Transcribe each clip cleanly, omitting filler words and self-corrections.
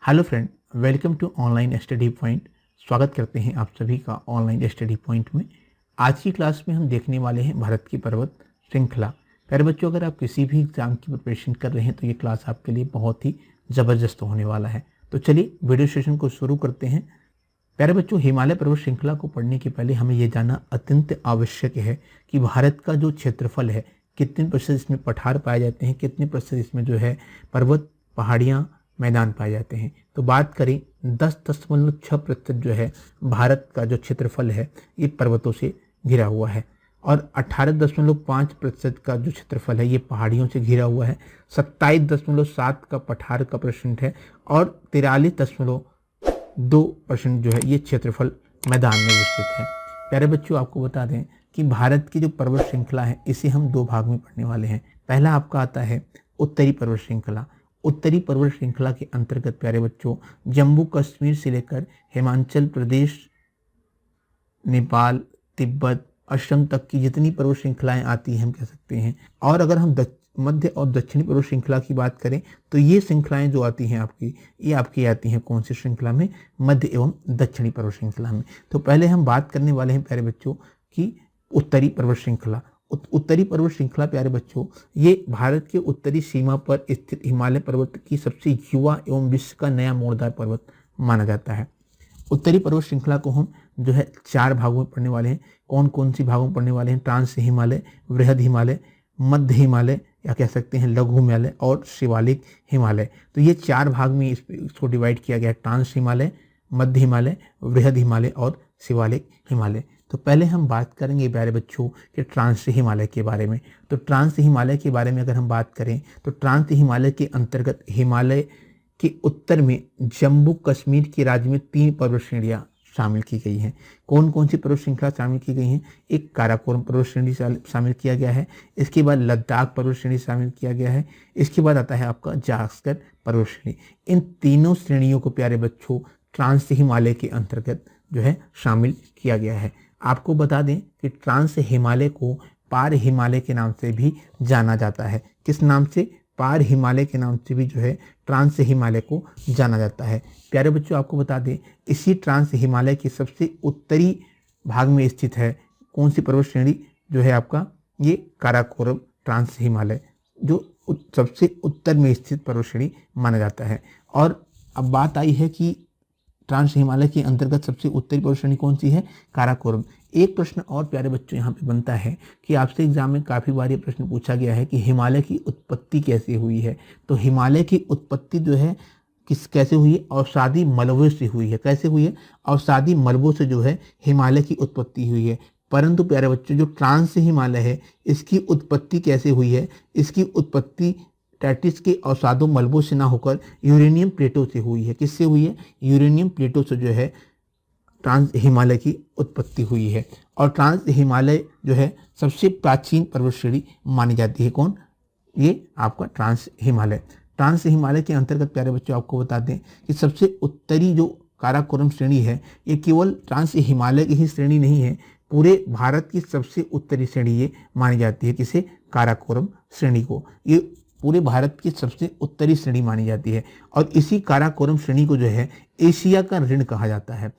Hello friend, welcome to online study point. स्वागत करते हैं आप सभी का ऑनलाइन स्टडी पॉइंट में। आज की क्लास में हम देखने वाले हैं भारत की पर्वत श्रृंखला। प्यारे बच्चों, अगर आप किसी भी एग्जाम की प्रिपरेशन कर रहे हैं तो ये क्लास आपके लिए बहुत ही ज़बरदस्त होने वाला है। तो चलिए वीडियो सेशन को शुरू करते हैं। प्यारे बच्चों, हिमालय पर्वत श्रृंखला को पढ़ने के पहले हमें ये जानना अत्यंत आवश्यक है कि भारत का जो क्षेत्रफल है, कितने प्रतिशत इसमें पठार पाए जाते हैं, कितने प्रतिशत इसमें जो है पर्वत, पहाड़ियाँ, मैदान पाए जाते हैं। तो बात करें 10.6% जो है भारत का जो क्षेत्रफल है ये पर्वतों से घिरा हुआ है, और 18.5% का जो क्षेत्रफल है ये पहाड़ियों से घिरा हुआ है। 27.7 का पठार का परसेंट है, और 43.2% जो है ये क्षेत्रफल मैदान में विस्तृत है। प्यारे बच्चों, आपको बता दें कि भारत की जो पर्वत श्रृंखला है इसे हम दो भाग में पढ़ने वाले हैं। पहला आपका आता है उत्तरी पर्वत श्रृंखला। उत्तरी पर्वत श्रृंखला के अंतर्गत प्यारे बच्चों जम्मू कश्मीर से लेकर हिमाचल प्रदेश, नेपाल, तिब्बत, असम तक की जितनी पर्वत श्रृंखलाएं आती हैं हम कह सकते हैं। और अगर हम मध्य और दक्षिणी पर्वत श्रृंखला की बात करें तो ये श्रृंखलाएं जो आती हैं ये आपकी आती हैं कौन सी श्रृंखला में? मध्य एवं दक्षिणी पर्वत श्रृंखला में। तो पहले हम बात करने वाले हैं प्यारे बच्चों की उत्तरी पर्वत श्रृंखला। उत्तरी पर्वत श्रृंखला प्यारे बच्चों ये भारत के उत्तरी सीमा पर स्थित हिमालय पर्वत की सबसे युवा एवं विश्व का नया मोड़दार पर्वत माना जाता है। उत्तरी पर्वत श्रृंखला को हम जो है 4 भागों में पढ़ने वाले हैं। कौन कौन सी भागों में पढ़ने वाले हैं? ट्रांस हिमालय, वृहद हिमालय, मध्य हिमालय या कह सकते हैं लघु हिमालय, और शिवालिक हिमालय। तो ये 4 भाग में इसको डिवाइड किया गया है। ट्रांस हिमालय, मध्य हिमालय, वृहद हिमालय और शिवालिक हिमालय। तो पहले हम बात करेंगे प्यारे बच्चों कि ट्रांस हिमालय के बारे में। तो ट्रांस हिमालय के बारे में अगर हम बात करें तो ट्रांस हिमालय के अंतर्गत हिमालय के उत्तर में जम्मू कश्मीर के राज्य में 3 पर्वत श्रेणियां शामिल की गई हैं। कौन कौन सी पर्वत श्रृंखला शामिल की गई हैं? एक काराकोरम पर्वत श्रेणी शामिल किया गया है, इसके बाद लद्दाख पर्वत श्रेणी शामिल किया गया है, इसके बाद आता है आपका जास्कर पर्वत श्रेणी। इन तीनों श्रेणियों को प्यारे बच्चों ट्रांस हिमालय के अंतर्गत जो है शामिल किया गया है। आपको बता दें कि ट्रांस हिमालय को पार हिमालय के नाम से भी जाना जाता है। किस नाम से? पार हिमालय के नाम से भी जो है ट्रांस हिमालय को जाना जाता है। प्यारे बच्चों, आपको बता दें इसी ट्रांस हिमालय के सबसे उत्तरी भाग में स्थित है कौन सी पर्वत श्रेणी? जो है आपका ये काराकोरम ट्रांस हिमालय, जो सबसे उत्तर में स्थित पर्वत श्रेणी माना जाता है। और अब बात आई है कि ट्रांस हिमालय के अंतर्गत सबसे उत्तरी पर्वत श्रेणी कौन सी है? काराकोरम। एक प्रश्न और प्यारे बच्चों यहाँ पे बनता है कि आपसे एग्जाम में काफ़ी बार ये प्रश्न पूछा गया है कि हिमालय की उत्पत्ति कैसे हुई है। तो हिमालय की उत्पत्ति जो है कैसे हुई है? अवसादी मलबों से हुई है। कैसे हुई है? अवसादी मलबों से जो है हिमालय की उत्पत्ति हुई है। परंतु प्यारे बच्चों जो ट्रांस हिमालय है इसकी उत्पत्ति कैसे हुई है? इसकी उत्पत्ति टैटिस के अवसादों मलबों से ना होकर यूरेनियम प्लेटों से हुई है। किससे हुई है? यूरेनियम प्लेटों से जो है ट्रांस हिमालय की उत्पत्ति हुई है। और ट्रांस हिमालय जो है सबसे प्राचीन पर्वत श्रेणी मानी जाती है। कौन? ये आपका ट्रांस हिमालय। ट्रांस हिमालय के अंतर्गत प्यारे बच्चों आपको बता दें कि सबसे उत्तरी जो काराकोरम श्रेणी है ये केवल ट्रांस हिमालय की ही श्रेणी नहीं है, पूरे भारत की सबसे उत्तरी श्रेणी ये मानी जाती है। किसे? काराकोरम श्रेणी को। ये पूरे भारत की सबसे उत्तरी श्रेणी मानी जाती है, और इसी काराकोरम श्रेणी को जो है एशिया का ऋण कहा जाता है।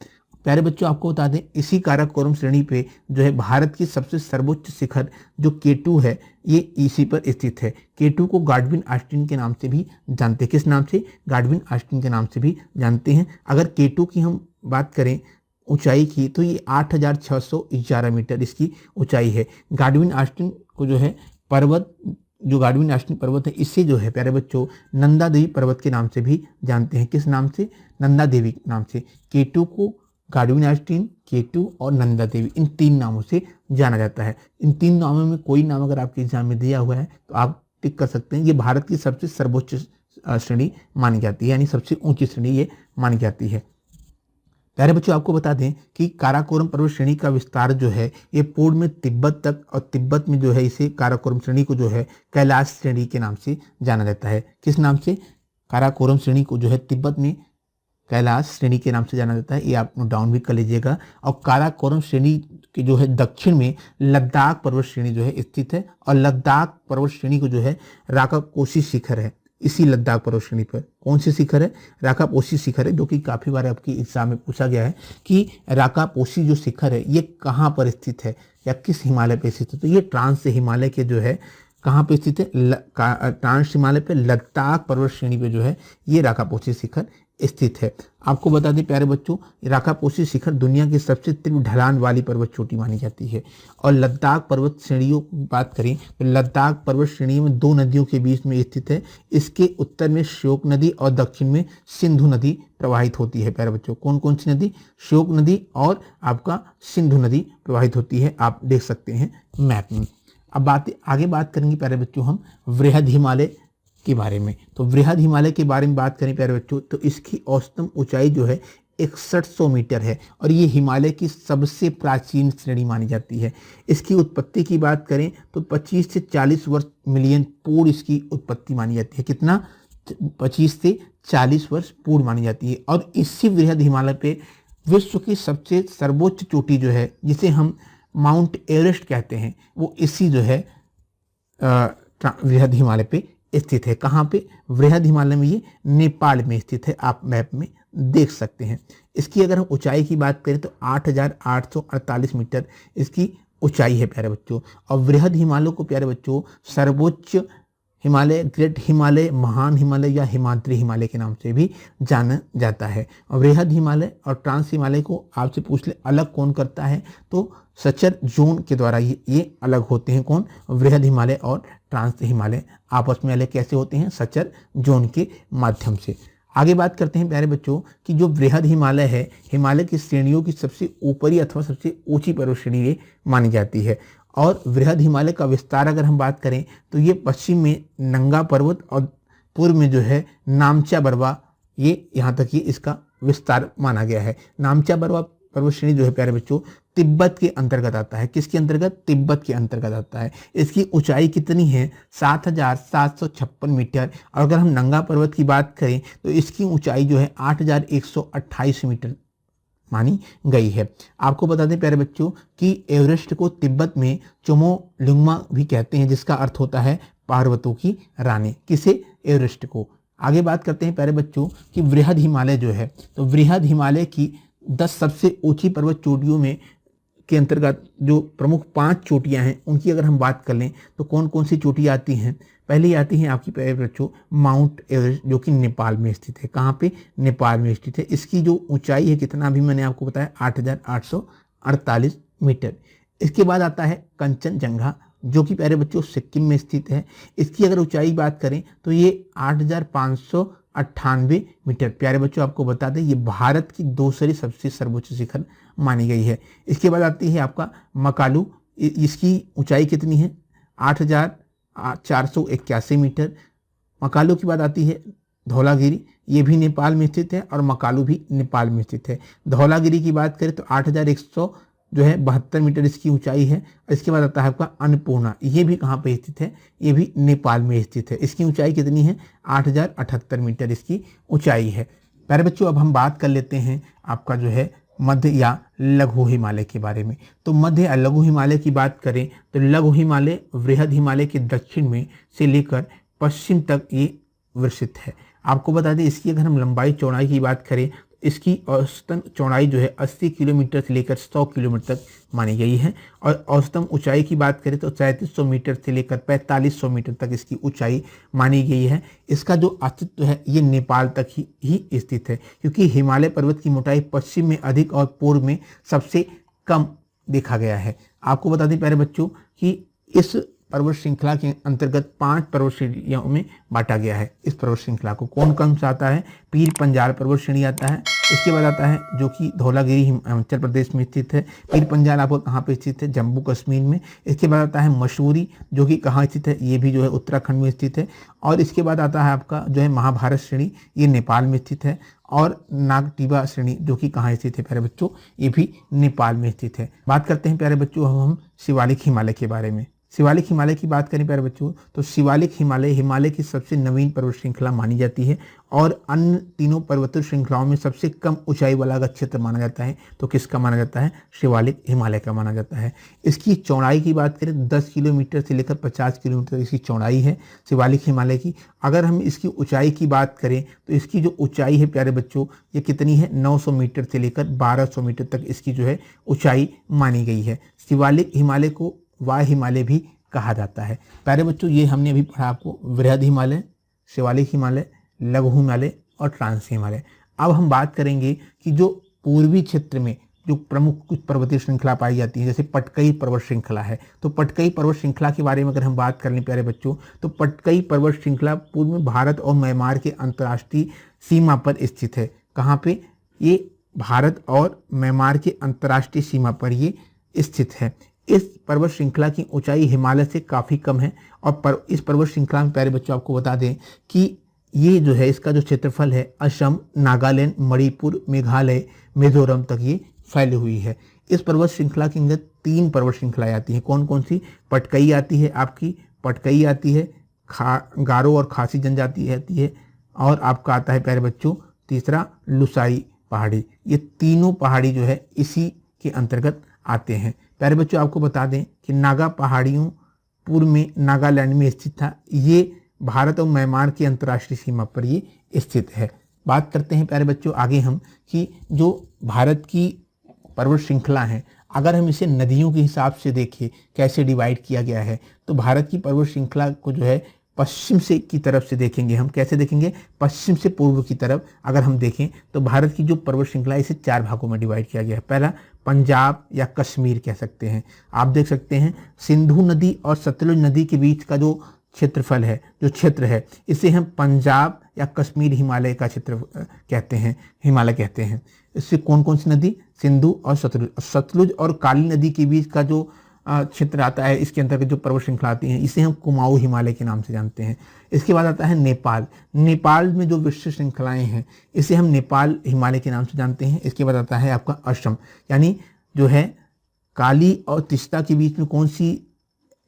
प्यारे बच्चों, आपको बता दें इसी काराकोरम श्रेणी पे जो है भारत की सबसे सर्वोच्च शिखर जो K2 है ये इसी पर स्थित है। K2 को गाडविन ऑस्टिन के नाम से भी जानते हैं। किस नाम से? गाडविन ऑस्टिन के नाम से भी जानते हैं। अगर K2 की हम बात करें ऊंचाई की तो ये 8,611 मीटर इसकी ऊंचाई है। गाडविन ऑस्टिन को जो है पर्वत, जो गाडविन ऑस्टिन पर्वत है इससे जो है प्यारे बच्चों नंदा देवी पर्वत के नाम से भी जानते हैं। किस नाम से? नंदा देवी नाम से। K2 को गाडविन ऑस्टिन, K2 और नंदा देवी, इन 3 नामों से जाना जाता है। इन 3 नामों में कोई नाम अगर आपके एग्जाम में दिया हुआ है तो आप टिक कर सकते हैं। ये भारत की सबसे सर्वोच्च श्रेणी मानी जाती है, यानी सबसे ऊंची श्रेणी ये मानी जाती है। प्यारे बच्चों, आपको बता दें कि काराकोरम पर्वत श्रेणी का विस्तार जो है ये पूर्व में तिब्बत तक, और तिब्बत में जो है इसे काराकोरम श्रेणी को जो है कैलाश श्रेणी के नाम से जाना जाता है। किस नाम से? काराकोरम श्रेणी को जो है तिब्बत में कैलाश श्रेणी के नाम से जाना जाता है। ये आप नोट डाउन भी कर लीजिएगा। और काराकोरम श्रेणी के जो है दक्षिण में लद्दाख पर्वत श्रेणी जो है स्थित है, और लद्दाख पर्वत श्रेणी को जो है राकाकोसी शिखर है। इसी लद्दाख पर्वत श्रेणी पर। कौन सी शिखर है? राकापोशी शिखर है, जो कि काफ़ी बार आपकी एग्जाम में पूछा गया है कि राकापोशी जो शिखर है ये कहाँ पर स्थित है या किस हिमालय पर स्थित है। तो ये ट्रांस हिमालय के जो है कहाँ पे स्थित है? ट्रांस हिमालय पे लद्दाख पर्वत श्रेणी पे जो है ये राकापोशी शिखर स्थित है। आपको बता दें प्यारे बच्चों, राकापोशी शिखर दुनिया की सबसे तीव्र ढलान वाली पर्वत चोटी मानी जाती है। और लद्दाख पर्वत श्रेणियों की बात करें तो लद्दाख पर्वत श्रेणी में दो नदियों के बीच में स्थित है। इसके उत्तर में श्योक नदी और दक्षिण में सिंधु नदी प्रवाहित होती है। प्यारे बच्चों, कौन कौन सी नदी? श्योक नदी और आपका सिंधु नदी प्रवाहित होती है, आप देख सकते हैं मैप में। अब आगे बात करेंगे प्यारे बच्चों हम वृहद हिमालय के बारे में। तो वृहद हिमालय के बारे में बात करें प्यारे बच्चों तो इसकी औसतन ऊंचाई जो है 6100 मीटर है और ये हिमालय की सबसे प्राचीन श्रेणी मानी जाती है। इसकी उत्पत्ति की बात करें तो 25 से 40 वर्ष मिलियन पूर्व इसकी उत्पत्ति मानी जाती है। कितना? 25 से 40 वर्ष पूर्व मानी जाती है। और इसी वृहद हिमालय पे विश्व की सबसे सर्वोच्च चोटी जो है जिसे हम माउंट एवरेस्ट कहते हैं वो इसी जो है वृहद हिमालय पे स्थित है। कहाँ पे? वृहद हिमालय में, ये नेपाल में स्थित है, आप मैप में देख सकते हैं। इसकी अगर हम ऊंचाई की बात करें तो 8848 मीटर इसकी ऊंचाई है प्यारे बच्चों। और वृहद हिमालय को प्यारे बच्चों सर्वोच्च हिमालय, ग्रेट हिमालय, महान हिमालय या हिमाद्री हिमालय के नाम से भी जाना जाता है। और वृहद हिमालय और ट्रांस हिमालय को आपसे पूछ ले अलग कौन करता है तो सचर जोन के द्वारा ये अलग होते हैं। कौन? वृहद हिमालय और ट्रांस हिमालय आपस में अलग कैसे होते हैं? सचर जोन के माध्यम से। आगे बात करते हैं प्यारे बच्चों कि जो वृहद हिमालय है हिमालय की श्रेणियों की सबसे ऊपरी अथवा सबसे ऊंची पर्वत श्रेणी मानी जाती है। और वृहद हिमालय का विस्तार अगर हम बात करें तो ये पश्चिम में नंगा पर्वत और पूर्व में जो है नामचा बरवा, ये यहाँ तक ये इसका विस्तार माना गया है। नामचा बरवा पर्वत श्रेणी जो है प्यारे बच्चों तिब्बत के अंतर्गत आता है। किसके अंतर्गत? तिब्बत के अंतर्गत आता है। इसकी ऊंचाई कितनी है? 7756 मीटर। और अगर हम नंगा पर्वत की बात करें तो इसकी ऊंचाई जो है 8128 मीटर मानी गई है। आपको बता दें प्यारे बच्चों कि एवरेस्ट को तिब्बत में चोमोलुंगमा भी कहते हैं, जिसका अर्थ होता है पर्वतों की रानी। किसे? एवरेस्ट को। आगे बात करते हैं प्यारे बच्चों कि वृहद हिमालय जो है तो वृहद हिमालय की 10 सबसे ऊंची पर्वत चोटियों में के अंतर्गत जो प्रमुख 5 चोटियां हैं उनकी अगर हम बात कर लें तो कौन कौन सी चोटियां आती हैं? पहली आती हैं आपकी प्यारे बच्चों माउंट एवरेस्ट, जो कि नेपाल में स्थित है। कहाँ पे? नेपाल में स्थित है। इसकी जो ऊंचाई है कितना अभी मैंने आपको बताया 8848 मीटर। इसके बाद आता है कंचनजंगा, जो कि प्यारे बच्चों सिक्किम में स्थित है। इसकी अगर ऊंचाई बात करें तो ये 8598 मीटर। प्यारे बच्चों आपको बता दें ये भारत की दूसरी सबसे सर्वोच्च शिखर मानी गई है। इसके बाद आती है आपका मकालू, इसकी ऊंचाई कितनी है? 8481 मीटर। मकालू की बात आती है धौलागिरी, ये भी नेपाल में स्थित है और मकालू भी नेपाल में स्थित है। धौलागिरी की बात करें तो 8172 मीटर इसकी ऊंचाई है। इसके बाद आता है आपका अन्नपूर्णा, ये भी कहाँ पे स्थित है? ये भी नेपाल में स्थित है। इसकी ऊंचाई कितनी है? 8078 मीटर इसकी ऊंचाई है। प्यारे बच्चों अब हम बात कर लेते हैं आपका जो है मध्य या लघु हिमालय के बारे में। तो मध्य या लघु हिमालय की बात करें तो लघु हिमालय वृहद हिमालय के दक्षिण में से लेकर पश्चिम तक ये विस्तृत है। आपको बता दें इसकी अगर हम लंबाई चौड़ाई की बात करें तो इसकी औसतन चौड़ाई जो है 80 किलोमीटर से लेकर 100 किलोमीटर तक मानी गई है। और औसतन ऊंचाई की बात करें तो 3700 मीटर से लेकर 4500 मीटर तक इसकी ऊंचाई मानी गई है। इसका जो अस्तित्व है ये नेपाल तक ही स्थित है, क्योंकि हिमालय पर्वत की मोटाई पश्चिम में अधिक और पूर्व में सबसे कम देखा गया है। आपको बता दें प्यारे बच्चों कि इस पर्वत श्रृंखला के अंतर्गत 5 पर्वत श्रेणियों में बांटा गया है। इस पर्वत श्रृंखला को कौन कौन सा आता है? पीर पंजाल पर्वत श्रेणी आता है। इसके बाद आता है जो कि धौलागिरी हिमाचल प्रदेश में स्थित है। पीर पंजाल आपको कहाँ पे स्थित है? जम्मू कश्मीर में। इसके बाद आता है मसूरी, जो कि कहाँ स्थित है? ये भी जो है उत्तराखंड में स्थित है। और इसके बाद आता है आपका जो है महाभारत श्रेणी, ये नेपाल में स्थित है। और नागटिबा श्रेणी जो कि कहाँ स्थित है प्यारे बच्चों? ये भी नेपाल में स्थित है। बात करते हैं प्यारे बच्चों हम शिवालिक हिमालय के बारे में। शिवालिक हिमालय की बात करें प्यारे बच्चों तो शिवालिक हिमालय हिमालय की सबसे नवीन पर्वत श्रृंखला मानी जाती है और अन्य तीनों पर्वत श्रृंखलाओं में सबसे कम ऊंचाई वाला अगर क्षेत्र माना जाता है तो किसका माना जाता है? शिवालिक हिमालय का माना जाता है। इसकी चौड़ाई की बात करें 10 किलोमीटर से लेकर 50 किलोमीटर इसकी चौड़ाई है शिवालिक हिमालय की। अगर हम इसकी ऊंचाई की बात करें तो इसकी जो ऊंचाई है प्यारे बच्चों ये कितनी है? 900 मीटर से लेकर 1200 मीटर तक इसकी जो है ऊंचाई मानी गई है। शिवालिक हिमालय को वाय हिमालय भी कहा जाता है। प्यारे बच्चों ये हमने अभी पढ़ा आपको वृहद हिमालय, शिवालिक हिमालय, लघु हिमालय और ट्रांस हिमालय। अब हम बात करेंगे कि जो पूर्वी क्षेत्र में जो प्रमुख कुछ पर्वतीय श्रृंखला पाई जाती है जैसे पटकई पर्वत श्रृंखला है। तो पटकई पर्वत श्रृंखला के बारे में अगर हम बात कर लें प्यारे बच्चों तो पटकई पर्वत श्रृंखला पूर्व में भारत और म्यांमार के अंतर्राष्ट्रीय सीमा पर स्थित है। कहाँ पे? ये भारत और म्यांमार के अंतर्राष्ट्रीय सीमा पर ये स्थित है। इस पर्वत श्रृंखला की ऊंचाई हिमालय से काफ़ी कम है और इस पर्वत श्रृंखला में प्यारे बच्चों आपको बता दें कि ये जो है इसका जो क्षेत्रफल है असम, नागालैंड, मणिपुर, मेघालय, मिजोरम तक ये फैली हुई है। इस पर्वत श्रृंखला के अंदर 3 पर्वत श्रृंखलाएं आती हैं। कौन कौन सी? पटकई आती है आपकी, पटकई आती है, गारो और खासी जनजाति आती है और आपका आता है प्यारे बच्चों तीसरा लुसाई पहाड़ी। ये तीनों पहाड़ी जो है इसी के अंतर्गत आते हैं। प्यारे बच्चों आपको बता दें कि नागा पहाड़ियों पूर्व में नागालैंड में स्थित था। ये भारत और म्यांमार की अंतर्राष्ट्रीय सीमा पर ये स्थित है। बात करते हैं प्यारे बच्चों आगे हम कि जो भारत की पर्वत श्रृंखला है अगर हम इसे नदियों के हिसाब से देखें कैसे डिवाइड किया गया है तो भारत की पर्वत श्रृंखला को जो है पश्चिम से की तरफ से देखेंगे हम। कैसे देखेंगे? पश्चिम से पूर्व की तरफ अगर हम देखें तो भारत की जो पर्वत श्रृंखला है इसे 4 भागों में डिवाइड किया गया है। पहला पंजाब या कश्मीर कह सकते हैं। आप देख सकते हैं सिंधु नदी और सतलुज नदी के बीच का जो क्षेत्रफल है, जो क्षेत्र है, इसे हम पंजाब या कश्मीर हिमालय का क्षेत्र कहते हैं, हिमालय कहते हैं। इससे कौन कौन सी नदी? सिंधु और सतलुज। सतलुज और काली नदी के बीच का जो क्षेत्र आता है इसके अंतर्गत जो पर्वत श्रृंखला आती है इसे हम कुमाऊं हिमालय के नाम से जानते हैं। इसके बाद आता है नेपाल। नेपाल में जो विस्तृत श्रृंखलाएं हैं इसे हम नेपाल हिमालय के नाम से जानते हैं। इसके बाद आता है आपका असम, यानी जो है काली और तिस्ता के बीच में कौन सी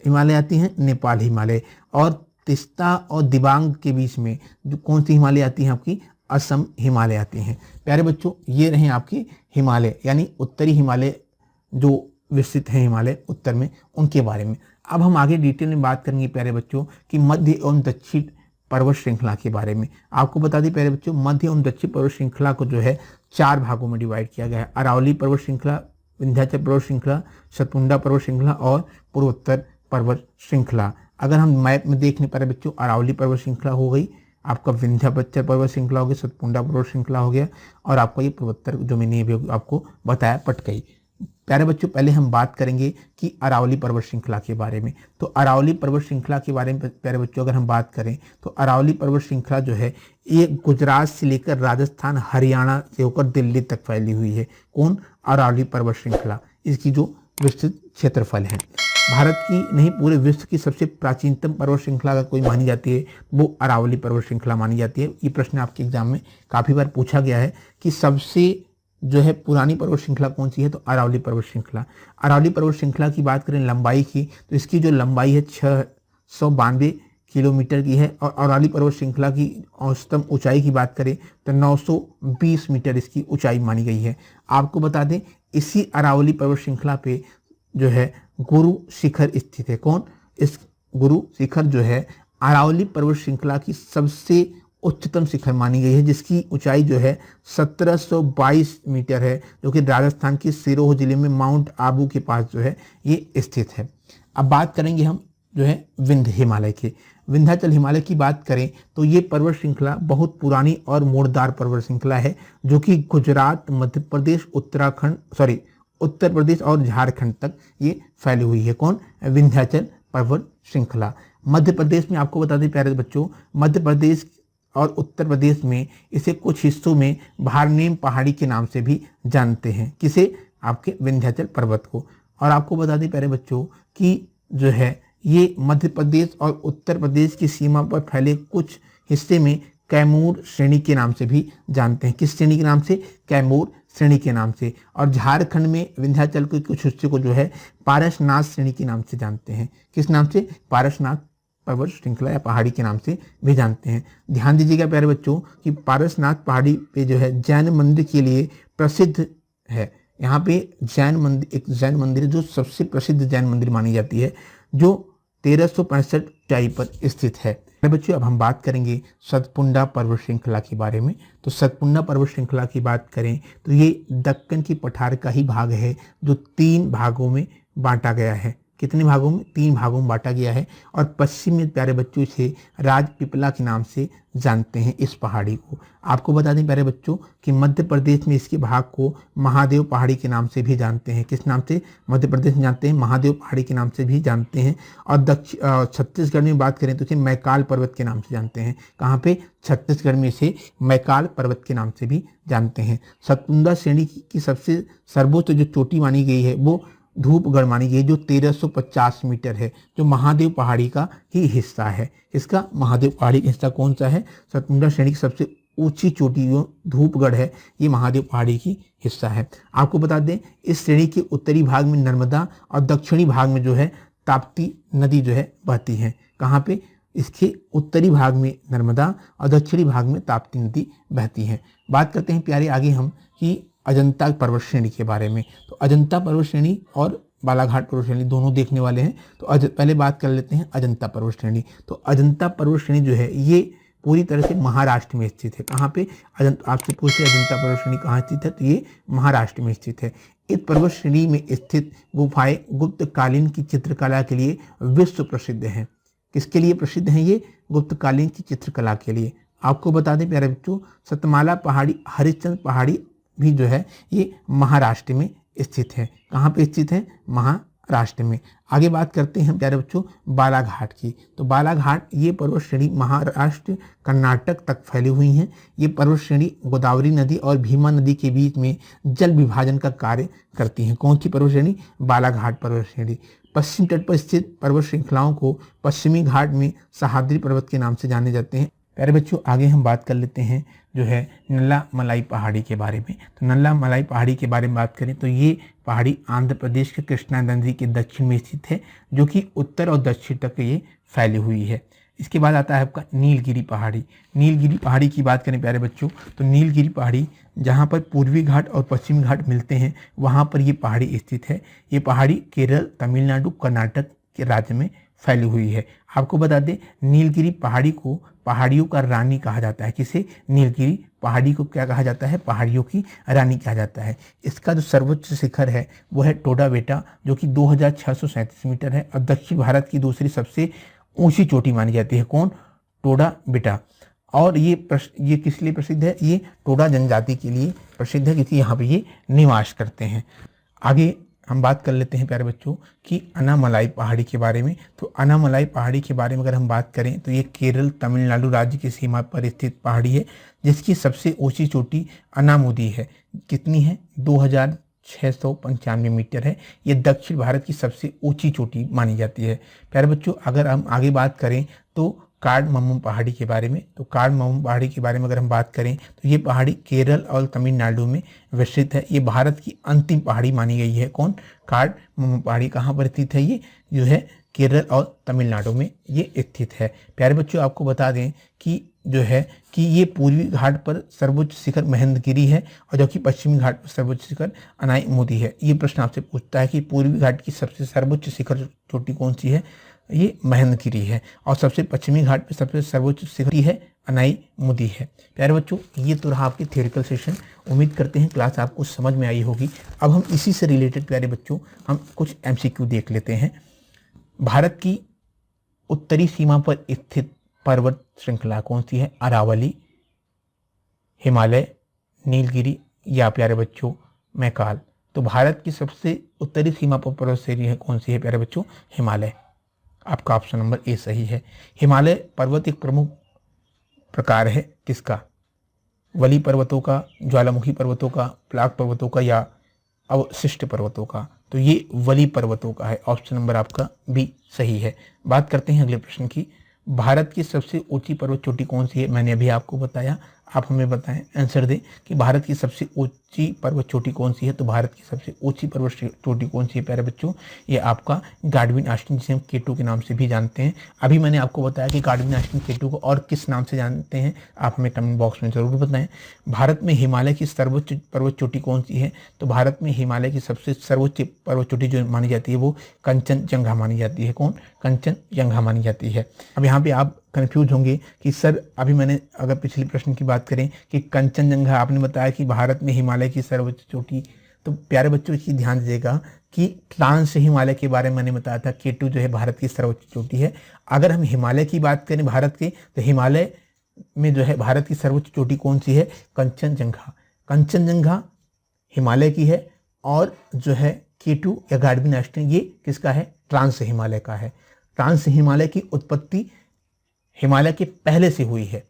हिमालय आती हैं? नेपाल हिमालय। और तिस्ता और दिबांग के बीच में जो कौन सी हिमालय आती हैं? आपकी असम हिमालय आती हैं। प्यारे बच्चों ये रहे आपके हिमालय यानी उत्तरी हिमालय जो विस्तृत है हिमालय उत्तर में, उनके बारे में। अब हम आगे डिटेल में बात करेंगे प्यारे बच्चों कि मध्य एवं दक्षिण पर्वत श्रृंखला के बारे में। आपको बता दें प्यारे बच्चों मध्य एवं दक्षिण पर्वत श्रृंखला को जो है 4 भागों में डिवाइड किया गया है। अरावली पर्वत श्रृंखला, विंध्याचल पर्वत श्रृंखला, सतपुंडा पर्वत श्रृंखला और पूर्वोत्तर पर्वत श्रृंखला। अगर हम मैप में देख लें प्यारे बच्चों अरावली पर्वत श्रृंखला हो गई, आपका विंध्याचल पर्वत श्रृंखला हो गया, सतपुंडा पर्वत श्रृंखला हो गया और आपका ये पूर्वोत्तर जो मैंने अभी आपको बताया पटकई। प्यारे बच्चों पहले हम बात करेंगे कि अरावली पर्वत श्रृंखला के बारे में। तो अरावली पर्वत श्रृंखला के बारे में प्यारे बच्चों अगर हम बात करें तो अरावली पर्वत श्रृंखला जो है ये गुजरात से लेकर राजस्थान, हरियाणा से होकर दिल्ली तक फैली हुई है। कौन? अरावली पर्वत श्रृंखला। इसकी जो विस्तृत क्षेत्रफल है भारत की नहीं पूरे विश्व की सबसे प्राचीनतम पर्वत श्रृंखला अगर कोई मानी जाती है वो अरावली पर्वत श्रृंखला मानी जाती है। ये प्रश्न आपके एग्जाम में काफ़ी बार पूछा गया है कि सबसे जो है पुरानी पर्वत श्रृंखला कौन सी है? तो अरावली पर्वत श्रृंखला। अरावली पर्वत श्रृंखला की बात करें लंबाई की तो इसकी जो लंबाई है 692 किलोमीटर की है और अरावली पर्वत श्रृंखला की औसतम ऊंचाई की बात करें तो 920 मीटर इसकी ऊंचाई मानी गई है। आपको बता दें इसी अरावली पर्वत श्रृंखला पे जो है गुरु शिखर स्थित है। कौन? इस गुरु शिखर जो है अरावली पर्वत श्रृंखला की सबसे उच्चतम शिखर मानी गई है जिसकी ऊंचाई जो है 1722 मीटर है जो कि राजस्थान के सिरोह जिले में माउंट आबू के पास जो है ये स्थित है। अब बात करेंगे हम जो है विंध्य हिमालय के। विंध्याचल हिमालय की बात करें तो ये पर्वत श्रृंखला बहुत पुरानी और मोड़दार पर्वत श्रृंखला है जो कि गुजरात, मध्य प्रदेश, उत्तर प्रदेश और झारखंड तक ये फैली हुई है। कौन? विंध्याचल पर्वत श्रृंखला। मध्य प्रदेश में आपको बता दें प्यारे बच्चों मध्य प्रदेश और उत्तर प्रदेश में इसे कुछ हिस्सों में भारनेम पहाड़ी के नाम से भी जानते हैं। किसे? आपके विंध्याचल पर्वत को। और आपको बता दें प्यारे बच्चों कि जो है ये मध्य प्रदेश और उत्तर प्रदेश की सीमा पर फैले कुछ हिस्से में कैमूर श्रेणी के नाम से भी जानते हैं। किस श्रेणी के नाम से? कैमूर श्रेणी के नाम से, और झारखंड में विंध्याचल के कुछ हिस्से को जो है पारसनाथ श्रेणी के नाम से जानते हैं। किस नाम से? पारसनाथ पर्वत श्रृंखला या पहाड़ी के नाम से भी जानते हैं। ध्यान दीजिएगा प्यारे बच्चों कि पारसनाथ पहाड़ी पे जो है जैन मंदिर के लिए प्रसिद्ध है। यहाँ पे जैन मंदिर, एक जैन मंदिर जो सबसे प्रसिद्ध जैन मंदिर मानी जाती है, जो 1365 ऊंचाई पर स्थित है। बच्चों अब हम बात करेंगे सतपुंडा पर्वत श्रृंखला के बारे में। तो सतपुंडा पर्वत श्रृंखला की बात करें तो ये दक्कन की पठार का ही भाग है, जो 3 भागों में बांटा गया है। कितने भागों में? 3 भागों में बांटा गया है। और पश्चिम में प्यारे बच्चों इसे राजपिपला के नाम से जानते हैं इस पहाड़ी को। आपको बता दें प्यारे बच्चों कि मध्य प्रदेश में इसके भाग को महादेव पहाड़ी के नाम से भी जानते हैं। किस नाम से मध्य प्रदेश में जानते हैं? महादेव पहाड़ी के नाम से भी जानते हैं। और छत्तीसगढ़ में बात करें तो इसे मैकाल पर्वत के नाम से जानते हैं। कहाँ पे? छत्तीसगढ़ में इसे मैकाल पर्वत के नाम से भी जानते हैं। सतपुंडा श्रेणी की सबसे सर्वोच्च जो चोटी मानी गई है वो धूपगढ़ मानी गई, जो 1350 मीटर है, जो महादेव पहाड़ी का ही हिस्सा है। इसका महादेव पहाड़ी का हिस्सा कौन सा है? सतपुंडा श्रेणी की सबसे ऊंची चोटी जो धूपगढ़ है, ये महादेव पहाड़ी की हिस्सा है। आपको बता दें इस श्रेणी के उत्तरी भाग में नर्मदा और दक्षिणी भाग में जो है ताप्ती नदी जो है बहती है। कहाँ पे? इसके उत्तरी भाग में नर्मदा और दक्षिणी भाग में ताप्ती नदी बहती है। बात करते हैं प्यारे आगे हम कि अजंता पर्वत श्रेणी के बारे में। तो अजंता पर्वत श्रेणी और बालाघाट पर्वत श्रेणी दोनों देखने वाले हैं। तो पहले बात कर लेते हैं अजंता पर्वत श्रेणी। तो अजंता पर्वत श्रेणी जो है ये पूरी तरह से महाराष्ट्र में स्थित है। कहाँ पे? आपसे पूछे अजंता पर्वत श्रेणी कहाँ स्थित है, तो ये महाराष्ट्र में स्थित है। इस पर्वत श्रेणी में स्थित गुफाएं गुप्तकालीन की चित्रकला के लिए विश्व प्रसिद्ध हैं। किसके लिए प्रसिद्ध हैं ये? गुप्तकालीन की चित्रकला के लिए। आपको बता दें प्यारे बच्चों, सतमाला पहाड़ी, हरिश्चंद्र पहाड़ी भी जो है ये महाराष्ट्र में स्थित है। कहाँ पे स्थित है? महाराष्ट्र में। आगे बात करते हैं प्यारे बच्चों बालाघाट की। तो बालाघाट ये पर्वत श्रेणी महाराष्ट्र कर्नाटक तक फैली हुई हैं। ये पर्वत श्रेणी गोदावरी नदी और भीमा नदी के बीच में जल विभाजन का कार्य करती हैं। कौन सी पर्वत श्रेणी? बालाघाट पर्वत श्रेणी। पश्चिम तट पर स्थित पर्वत श्रृंखलाओं को पश्चिमी घाट में सह्याद्री पर्वत के नाम से जाने जाते हैं। प्यारे बच्चों आगे हम बात कर लेते हैं जो है नल्ला मलाई पहाड़ी के बारे में। तो नल्ला मलाई पहाड़ी के बारे में बात करें तो ये पहाड़ी आंध्र प्रदेश के कृष्णा नदी के दक्षिण में स्थित है, जो कि उत्तर और दक्षिण तक ये फैली हुई है। इसके बाद आता है आपका नीलगिरी पहाड़ी। नीलगिरी पहाड़ी की बात करें प्यारे बच्चों तो नीलगिरी पहाड़ी जहाँ पर पूर्वी घाट और पश्चिमी घाट मिलते हैं वहाँ पर ये पहाड़ी स्थित है। ये पहाड़ी केरल, तमिलनाडु, कर्नाटक के राज्य में फैली हुई है। आपको बता दें नीलगिरी पहाड़ी को पहाड़ियों का रानी कहा जाता है। किसे? नीलगिरी पहाड़ी को क्या कहा जाता है? पहाड़ियों की रानी कहा जाता है। इसका जो सर्वोच्च शिखर है वो है टोडा बेटा, जो कि 2637 मीटर है और दक्षिण भारत की दूसरी सबसे ऊंची चोटी मानी जाती है। कौन? टोडा बेटा। और ये किस लिए प्रसिद्ध है? ये टोडा जनजाति के लिए प्रसिद्ध है, क्योंकि यहाँ पे ये निवास करते हैं। आगे हम बात कर लेते हैं प्यारे बच्चों कि अनामलाई पहाड़ी के बारे में। तो अनामलाई पहाड़ी के बारे में अगर हम बात करें तो ये केरल तमिलनाडु राज्य की सीमा पर स्थित पहाड़ी है, जिसकी सबसे ऊंची चोटी अनामुदी है। कितनी है? 2695 मीटर है। ये दक्षिण भारत की सबसे ऊंची चोटी मानी जाती है। प्यारे बच्चों अगर हम आगे बात करें तो कार्डमम पहाड़ी के बारे में। तो कार्डमम पहाड़ी के बारे में अगर हम बात करें तो ये पहाड़ी केरल और तमिलनाडु में विस्तृत है। ये भारत की अंतिम पहाड़ी मानी गई है। कौन? कार्डमम पहाड़ी। कहाँ पर स्थित है? ये जो है केरल और तमिलनाडु में ये स्थित है। प्यारे बच्चों आपको बता दें कि जो है कि ये पूर्वी घाट पर सर्वोच्च शिखर महेंद्रगिरी है और जबकि पश्चिमी घाट पर सर्वोच्च शिखर अनाईमुदी है। ये प्रश्न आपसे पूछता है कि पूर्वी घाट की सबसे सर्वोच्च शिखर चोटी कौन सी है? ये महेंद्रगिरी है। और सबसे पश्चिमी घाट पर सबसे सर्वोच्च शिखर है अनाईमुदी है। प्यारे बच्चों ये तो रहा आपकी थ्योरेटिकल सेशन। उम्मीद करते हैं क्लास आपको समझ में आई होगी। अब हम इसी से रिलेटेड प्यारे बच्चों हम कुछ MCQ देख लेते हैं। भारत की उत्तरी सीमा पर स्थित पर्वत श्रृंखला कौन सी है? अरावली, हिमालय, नीलगिरी या प्यारे बच्चों मैकाल। तो भारत की सबसे उत्तरी सीमा पर पर्वत श्रेणी है कौन सी है प्यारे बच्चों? हिमालय। आपका ऑप्शन नंबर ए सही है। हिमालय पर्वत एक प्रमुख प्रकार है किसका? वली पर्वतों का, ज्वालामुखी पर्वतों का, प्लाक पर्वतों का या अवशिष्ट पर्वतों का? तो ये वली पर्वतों का है। ऑप्शन नंबर आपका बी सही है। बात करते हैं अगले प्रश्न की। भारत की सबसे ऊंची पर्वत चोटी कौन सी है? मैंने अभी आपको बताया, आप हमें बताएं, आंसर दें कि भारत की सबसे ऊंची पर्वत चोटी कौन सी है? तो भारत की सबसे ऊंची पर्वत चोटी कौन सी है प्यारे बच्चों? ये आपका गाडविन आस्टीन, जिसे हम K2 के नाम से भी जानते हैं। अभी मैंने आपको बताया कि गाडविन आस्टीन K2 को और किस नाम से जानते हैं, आप हमें कमेंट बॉक्स में जरूर बताएं। भारत में हिमालय की सर्वोच्च पर्वत चोटी कौन सी है? तो भारत में हिमालय की सबसे सर्वोच्च पर्वत चोटी जो मानी जाती है वो कंचनजंगा मानी जाती है। कौन? कंचनजंगा मानी जाती है। अब यहाँ पे आप कंफ्यूज होंगे कि सर अभी मैंने अगर पिछले प्रश्न की बात करें कि कंचनजंगा आपने बताया कि भारत में हिमालय की सर्वोच्च चोटी, तो प्यारे बच्चों इसकी ध्यान दीजिएगा कि ट्रांस हिमालय के बारे में मैंने बताया था, K2 जो है भारत की सर्वोच्च चोटी है। अगर हम हिमालय की बात करें भारत की, तो हिमालय में जो है भारत की सर्वोच्च चोटी कौन सी है? कंचनजंगा। कंचनजंगा हिमालय की है और जो है K2 या गाडविन आस्टीन ये किसका है? ट्रांस हिमालय का है। ट्रांस हिमालय की उत्पत्ति हिमालय के पहले से हुई है,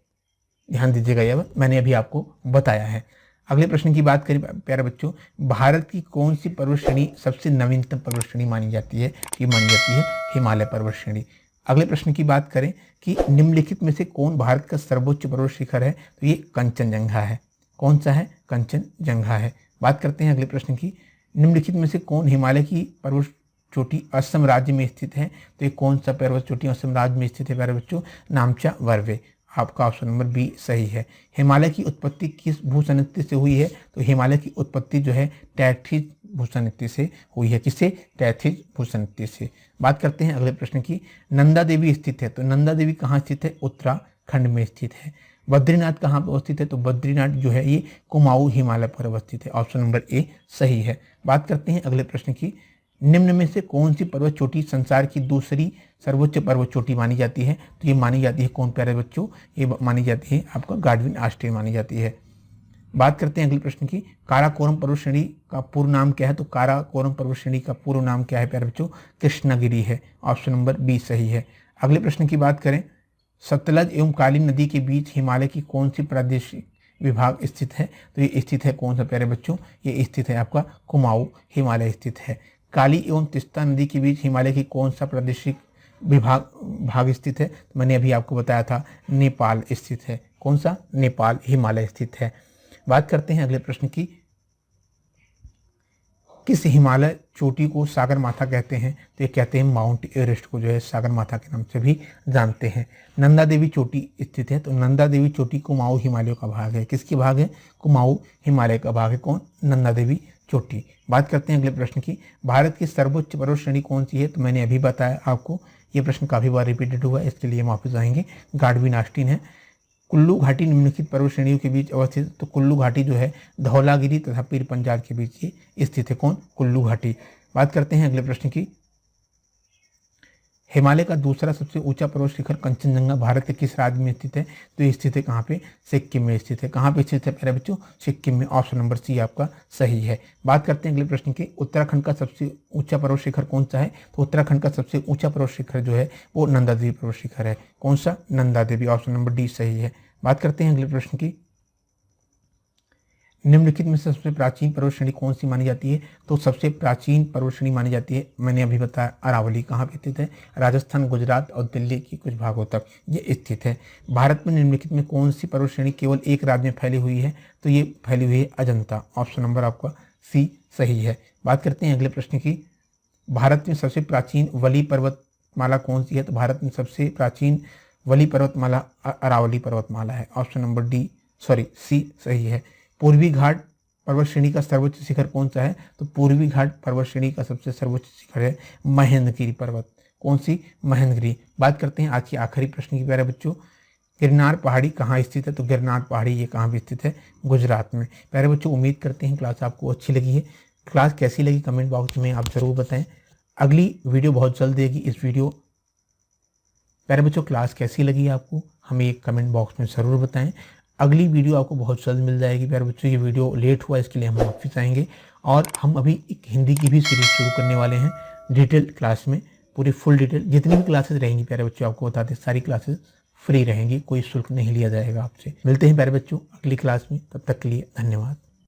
ध्यान दीजिएगा, यह मैंने अभी आपको बताया है। अगले प्रश्न की बात करें प्यारे बच्चों, भारत की कौन सी पर्वत श्रेणी सबसे नवीनतम पर्वत श्रेणी मानी जाती है? ये मानी जाती है हिमालय पर्वत श्रेणी। अगले प्रश्न की बात करें कि निम्नलिखित में से कौन भारत का सर्वोच्च पर्वत शिखर है? तो ये कंचनजंगा है। कौन सा है? कंचनजंगा है। बात करते हैं अगले प्रश्न की, निम्नलिखित में से कौन हिमालय की पर्वत चोटी असम राज्य में स्थित है? तो ये कौन सा पर्वत चोटी असम राज्य में स्थित है प्यारे बच्चों? नामचा वर्वे। आपका ऑप्शन नंबर बी सही है। हिमालय की उत्पत्ति किस भूसंयुक्त से हुई है? तो हिमालय की उत्पत्ति जो है टैथिस भूसंयुक्त से हुई है। किससे? टैथिस भूसंयुक्त से। बात करते हैं अगले प्रश्न की, नंदा देवी स्थित है, तो नंदा देवी कहाँ स्थित है? उत्तराखंड में स्थित है। बद्रीनाथ कहाँ पर अवस्थित है? तो बद्रीनाथ जो है ये कुमाऊं हिमालय पर अवस्थित है। ऑप्शन नंबर ए सही है। बात करते हैं अगले प्रश्न की, निम्न में से कौन सी पर्वत चोटी संसार की दूसरी सर्वोच्च पर्वत चोटी मानी जाती है? तो ये मानी जाती है कौन प्यारे बच्चों? ये मानी जाती है आपका गाडविन आस्टीन मानी जाती है। बात करते हैं अगले प्रश्न की, काराकोरम पर्वत श्रेणी का पूर्ण नाम क्या है? तो काराकोरम पर्वत श्रेणी का पूर्ण नाम क्या है प्यारे बच्चों? कृष्णगिरी है। ऑप्शन नंबर बी सही है। अगले प्रश्न की बात करें, सतलज एवं काली नदी के बीच हिमालय की कौन सी प्रादेशिक विभाग स्थित है? तो ये स्थित है कौन सा प्यारे बच्चों? ये स्थित है आपका कुमाऊं हिमालय स्थित है। काली एवं तीस्ता नदी के बीच हिमालय की कौन सा प्रादेशिक भाग स्थित है? तो मैंने अभी आपको बताया था नेपाल स्थित है। कौन सा? नेपाल हिमालय स्थित है। बात करते हैं अगले प्रश्न की, किस हिमालय चोटी को सागर माथा कहते हैं? तो ये कहते हैं माउंट एवरेस्ट को जो है सागर माथा के नाम से भी जानते हैं। नंदा देवी चोटी स्थित है, तो नंदा देवी चोटी कुमाऊं हिमालय का भाग है। किसकी भाग है? कुमाऊं हिमालय का भाग है। कौन? नंदा देवी चोटी। बात करते हैं अगले प्रश्न की, भारत की सर्वोच्च पर्वत श्रेणी कौन सी है? तो मैंने अभी बताया आपको, ये प्रश्न काफी बार रिपीटेड हुआ है, इसके लिए हम वापस आएंगे। गाडविन आस्टीन है। कुल्लू घाटी निम्नलिखित पर्वत श्रेणियों के बीच अवस्थित, तो कुल्लू घाटी जो है धौलागिरी तथा पीर पंजाल के बीच ये स्थित है। कौन? कुल्लू घाटी। बात करते हैं अगले प्रश्न की, हिमालय का दूसरा सबसे ऊंचा पर्वत शिखर कंचनजंगा भारत के किस राज्य में स्थित है? तो ये स्थित है कहाँ पे? सिक्किम में स्थित है। कहाँ पे स्थित है प्यारे बच्चों? सिक्किम में। ऑप्शन नंबर सी आपका सही है। बात करते हैं अगले प्रश्न की, उत्तराखंड का सबसे ऊंचा पर्वत शिखर कौन सा है? तो उत्तराखंड का सबसे ऊंचा पर्वत शिखर जो है वो नंदा देवी पर्वत शिखर है। कौन सा? Nanda Devi. Option number D सही है। बात करते हैं अगले प्रश्न की, निम्नलिखित में से सबसे प्राचीन पर्वत श्रेणी कौन सी मानी जाती है? तो सबसे प्राचीन पर्वत श्रेणी मानी जाती है, मैंने अभी बताया, अरावली। कहाँ पे स्थित है? राजस्थान, गुजरात और दिल्ली की कुछ भागों तक ये स्थित है। भारत में निम्नलिखित में कौन सी पर्वत श्रेणी केवल एक राज्य में फैली हुई है? तो ये फैली हुई है अजंता। ऑप्शन नंबर आपका सी सही है। बात करते हैं अगले प्रश्न की, भारत में सबसे प्राचीन वली पर्वतमाला कौन सी है? तो भारत में सबसे प्राचीन वली पर्वतमाला अरावली पर्वतमाला है। ऑप्शन नंबर सी सही है। पूर्वी घाट पर्वत श्रेणी का सर्वोच्च शिखर कौन सा है? तो पूर्वी घाट पर्वत श्रेणी का सबसे सर्वोच्च शिखर है महेंद्रगिरी पर्वत। कौन सी? महेंद्रगिरी। बात करते हैं आज की आखिरी प्रश्न की प्यारे बच्चों, गिरनार पहाड़ी कहाँ स्थित है? तो गिरनार पहाड़ी ये कहाँ भी स्थित है? गुजरात में। प्यारे बच्चों उम्मीद करते हैं क्लास आपको अच्छी लगी है। क्लास कैसी लगी कमेंट बॉक्स में आप ज़रूर बताएं। अगली वीडियो बहुत जल्द देगी। इस वीडियो प्यारे बच्चों क्लास कैसी लगी आपको हमें एक कमेंट बॉक्स में ज़रूर बताएं। अगली वीडियो आपको बहुत जल्द मिल जाएगी। प्यारे बच्चों ये वीडियो लेट हुआ इसके लिए हम वापस आएंगे और हम अभी एक हिंदी की भी सीरीज शुरू करने वाले हैं डिटेल क्लास में, पूरी फुल डिटेल जितनी भी क्लासेस रहेंगी प्यारे बच्चों आपको बताते हैं, सारी क्लासेस फ्री रहेंगी, कोई शुल्क नहीं लिया जाएगा आपसे। मिलते हैं प्यारे बच्चों अगली क्लास में, तब तक के लिए धन्यवाद।